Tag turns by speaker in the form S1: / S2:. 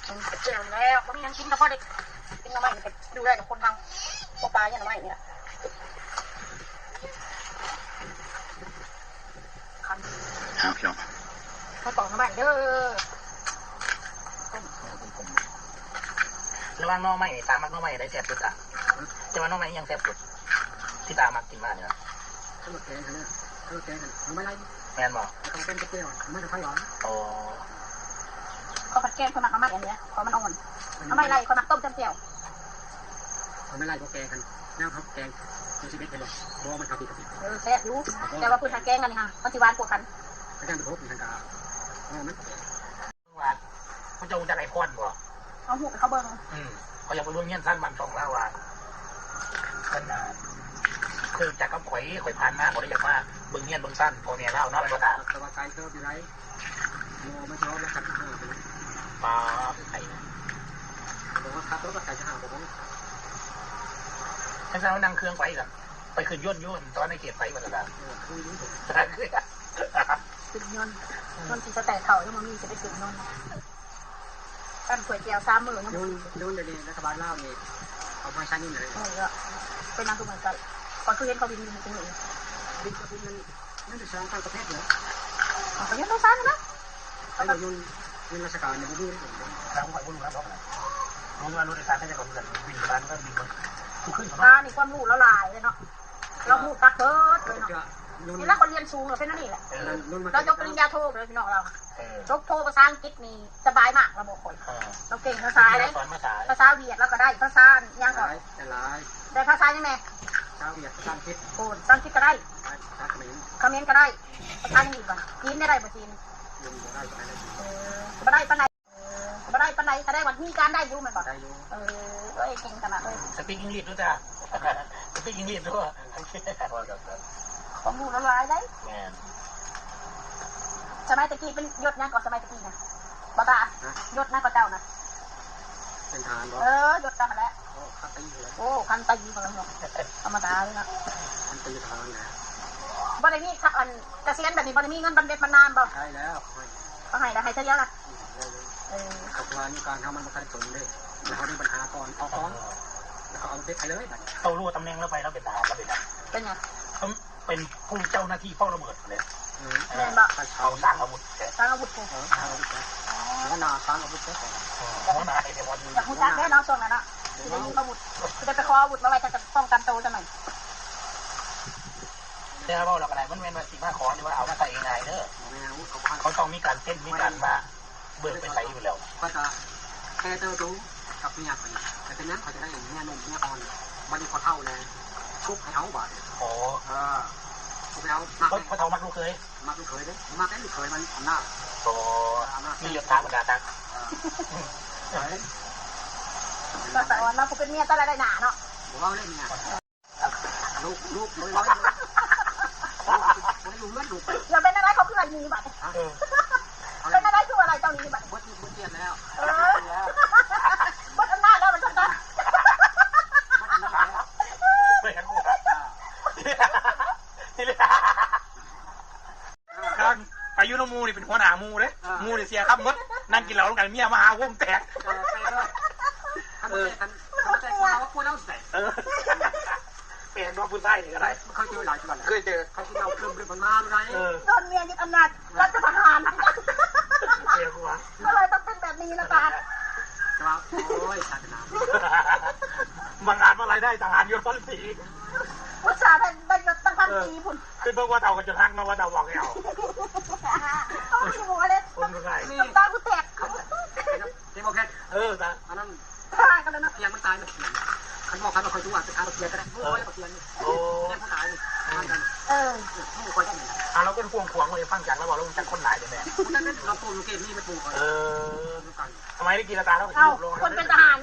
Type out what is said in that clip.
S1: เจ๋งแล้ววันนี้ยังกินกับพ่อเด็กกินน้ำมันดูได้กับคนทางปลาเนี่ยน้ำมันเนี่ยคัน
S2: ครับพี่น้อง
S1: เขาต่อน้ำมันเด้อ
S3: ระวังน้องใหม่ตามักน้องใหม่ได้แซ่บสุดอ่ะจะว่าน้องใหม่ยังแซ่บสุดที่ตามักกินมากเนี่ย
S4: ข้าวแกงกันเนี่ยข้าวแกงกันไม่ไร
S3: แมนบอก
S4: ต้องเป็นกระเทียมไม่ต้องไฟร้อน
S3: โอ้
S1: เขาผัดแกงเขาหมักน้ำมันอย่างเงี้ยเขามันอ่อนน้ำมันไรเขาหมักต้มจำเจียว
S4: เขาไม่ไรเขาแกงกันน้ำเขาแกงมันชีวิตเป็นหรอกเพราะมันทำผิด
S1: แซ่บรู้แต่ว่าพื้นทางแกงกันนี่ฮะมันสิหวานกว่ากัน
S4: พระเจ้าเป็นพบเป็นทางการมัน
S3: ว่าเขาจะจะไรพอนบ่
S1: เอาหูเขาเบิ้ง
S3: เขาอยากไปร่วมเงี้ยท่านบันทองแล้วว่าขนาดคือจากกับข่อยผ่านมากเขาได้อยากมาเบิ้งเงี้ยเบิ้งสั้นพอเนี่ยเล่าเนาะอะไรก็ตาม
S4: แต่ว่าไกลเติมอยู่ไรโมไม่ชอบแล้วขัดห้าไปเลย
S3: ปลาไข่
S4: แต่ว่าขัดแล้วก็ไก่จะหาผม
S3: ท่านสาวนั่งเครื่องไปกันไปขึ้นย่นตอนในเขตไฟมาแล้ว
S4: คือรู้ผม
S1: ขึ้นยนที่จะแตกเข่าแล้วมันมีจะไปขึ้นยนปั้นก๋วยเตี๋ยว3 มื้อ
S4: นู่นเดี๋ยวรัฐบาลเล่าเนี่ยเอาไปใช้นี่เลย
S1: เป็นน้ำตุ่มเหมือนกันก่อนคือเห็นเขาบินตรงนี้
S4: บินกับบินนั่นจะสร้างการประเทศเหรอ
S1: เขายังไม่สร้างนะ
S4: ไอ้ยุ่นราชการเนี่ยไม่รู้
S3: ทางฝ่ายผู้รู้นะเพราะอะไรรู้ว่ารู้ในการที่จะกำจัดบินร้านก็บินขึ้น
S1: นี่ความรู้ละลายเลยเนาะเราหูตักเกิดเลยเนาะนี่แล้วคนเรียนสูงเลยเป็นนั่นนี่แหละเรายกปริญญาโทเลยพี่น้องเรายกโทภาษาอังกฤษนี่สบายมากระบบคนเราเก่งภาษาเลยภาษาเวียดเราก็ได้ภาษายังก่อนได้ภาษายังไง
S4: ภาษาเวียดภาษาอังกฤษ
S1: โอ้ภาษาอังกฤษก็ได้คอมเมนต์ก็ได้ภาษาอังกฤษก่อนจีนได้ภาษาจีนไม่ได้ปนไหนไม่ได้ปนไหนก็ได้วันนี้การได้รู้มันก่อนเก่งขนาดเลย
S3: สปีกอังกฤษด้วยจ้ะสปีกอังกฤษด้วย
S1: ของรู้ละลายได้สมัยตะกี้เป็นยศนะก่อนสมัยตะกี้นะบ้าตายศนะก็เจ้านะ
S4: เป็นทาน
S1: ยศเจ้าแล้วโอ้คันตีมาแล้วเนาะธรรมดาเลยนะ
S4: คันตีทางนะ
S1: บริมีอันเกษียณแบบนี้บริมีเงินบำเหน็จบำนาญบ่
S4: ใช่แล้ว
S1: เขาให้แล้วให้เท่าไหร่ล่ะ
S4: กับงานการทำมันมันขัดสนเลยแล้วเขาได้ปัญหาก่อนเอาฟ้องแล้วเขาเอาไปเลย
S3: เขารู้ตำแหน่งแล้วไปแล้วเป็นทหารแล้ว
S1: เป็นไง
S3: เขาเป็นผู้เจ้าหน้าที่เฝ้าระเบิดเลย
S1: เล่นบ่
S3: เขาสร้างอาวุธ
S1: สร้างอาวุธ
S4: แล้วนาสร้างอาวุธ
S3: เขานายเดี๋ยววัน
S1: นี้คุณจักได้น้องส่วนนั้นนะจะยิงอาวุธจะไปขออาวุธมาไว้จะป้องกันตัวจะหน่อย
S3: เดี๋ยวเราอะไรมันเป็นมาสิ่งมาขอนี่ว่าเอามาใส่ยังไงเนอะเขาต้องมีการเต้นมีการมาเบิกไปใส่อยู่แล้ว
S4: ก็จะแค่เจอรู้กับเมียคนแต่เป็นนั้นเขาจะได้อย่างเมียนุ่มเมียอ่อนมันเขาเท่าเลยทุกให้เอาบ่
S3: โอ้
S4: ทุกให้เอา
S3: เขาเท่ามักลูกเคย
S4: มักลูกเคยด้วยมักได้ลูกเคยมันอำนาจ
S3: โอ้มียศตาบรรดาตัก
S1: ก็แต่ว่าเราเป็นเมียตอนไรได้หนาเนาะ
S4: บอกว่าเล่นเมียลูกร้อย
S1: เราเป็นอะไรเขาคืออะไรมีบัตรเป็นอะไรคืออะไรเจ้านี้บัตร
S4: บดเทียนแล้ว
S1: บดอำนาจแล้วมันจะต้อง
S3: ไม่กันกูครับอายุน้องมูนี่เป็นหัวหน้ามูเลยมูนี่เสียครับมดนั่งกินเหล้าด้วยกันเมียมาหาวงแตก
S4: เขาพูดเล่าใส่
S3: เปลี่ยนมาพูดใต้นี่ก็ได้
S4: เขาเจอหลายจังหวัด
S3: เคยเจอ
S4: เขาที่เราเริ่มมันมาอะไร
S1: โดนเมียยึดอำนาจรัฐประหารก็เลยต้องเป็นแบบนี้นะคะ
S4: ครับโอ้ยศาสนา
S3: บางงานอะไรได้ทหารยศพันปี
S1: อุตส่าห์ได้ยศตั้งพันปีพุ่น
S3: คือเพราะว่าเราก็จะทักมาว่าเราบอกให้เอา
S1: เขาไม่บอกเลยน้ำตาผู้แตก
S4: เจ๊บอกแค่
S3: นะ
S4: อันนั้น
S1: ตายกันเลยนะ
S4: ยังมันตายมันขันบอกขันเราคอยดูว่าจะฆ่าเราเทียนก็ได้โอ้ยเราเทียนโอ้ยผู้ชายนี่กันผู้คนได้
S3: เราก็ควงขวางเลยฟังจากแล้วบอกเราจะคนไหนเดี๋ยวแม่
S4: นั่นเราปูลูกเกมนี่มันปู
S3: ทำไมได้กีฬาตาแล้ว
S1: คนเป็นทหาร